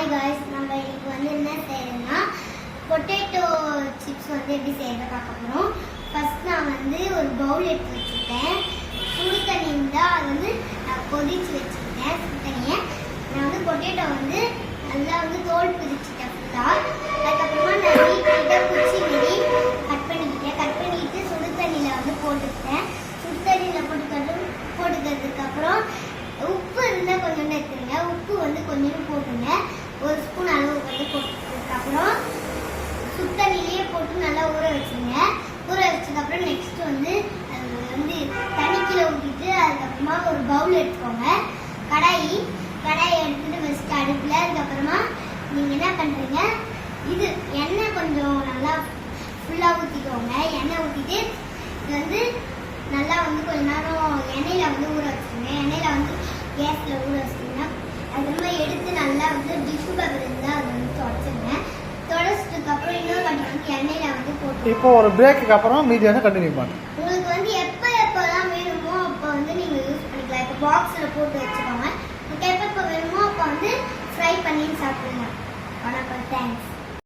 Hi guys, நம்ம இன்னைக்கு வந்து என்ன செய்யறோம்னா பொட்டேட்டோ சிப்ஸ் வந்து எப்படி செய்யறத பார்க்க போகிறோம். ஃபர்ஸ்ட் நான் வந்து ஒரு பவுல் எடுத்து வச்சுருக்கேன். சுடு தண்ணி இருந்தால் அது வந்து நான் கொதிச்சு வச்சுருக்கேன். சுடு தண்ணியை நான் வந்து பொட்டேட்டோ வந்து நல்லா வந்து தோல் பிரிச்சுட்டேன் ஃபுல்லாக. அதுக்கப்புறமா நான் நீட்டாக குச்சி மீறி கட் பண்ணிட்டு சுடு தண்ணியில் வந்து போட்டுக்கிட்டேன். சுடு தண்ணியில் போட்டுக்கிறதுக்கப்புறம் உப்பு இருந்தால் கொஞ்சம் எடுத்துருங்க. உப்பு வந்து கொஞ்சம் போட்டுங்க. ஒரு ஸ்பூன் அளவு வந்து போட்டதுக்கப்புறம் சுடு தண்ணியிலேயே போட்டு நல்லா ஊற வச்சுருங்க. ஊற வச்சதுக்கப்புறம் நெக்ஸ்ட் வந்து அது வந்து தண்ணிக்குள்ள ஊற்றிட்டு அதுக்கப்புறமா ஒரு பவுல் எடுத்துக்கோங்க. கடாயை எடுத்துட்டு வச்சுட்டு அடுப்பில் அதுக்கப்புறமா நீங்கள் என்ன பண்ணுறீங்க, இது எண்ணெய் கொஞ்சம் நல்லா ஃபுல்லாக ஊற்றிக்கோங்க. எண்ணெய் ஊற்றிட்டு இது வந்து நல்லா வந்து கொஞ்ச நேரம் எண்ணெயில் வந்து ஊற வச்சுருங்க. எண்ணெயில் வந்து கேஸில் ஊற வச்சுருங்க. அதுக்கப்புறமா எடுத்து நல்லா வந்து டிஷ்யூ பேப்பர் இருந்தால் அதை வந்து தொடச்சிருங்க. தொடச்சதுக்கப்புறம் இன்னொரு வாட்டி வந்து எண்ணெயில் வந்து போட்டு இப்போ ஒரு பிரேக்குக்கு அப்புறம் மீதி வந்து கண்டினியூ பண்ணுங்க. உங்களுக்கு வந்து எப்போல்லாம் வேணுமோ அப்போ வந்து நீங்கள் யூஸ் பண்ணிக்கலாம். இப்போ பாக்ஸில் போட்டு வச்சுக்கோங்க. உங்களுக்கு எப்போ வேணுமோ அப்போ வந்து ஃப்ரை பண்ணி சாப்பிடுங்க. வணக்கம், தேங்க்ஸ்.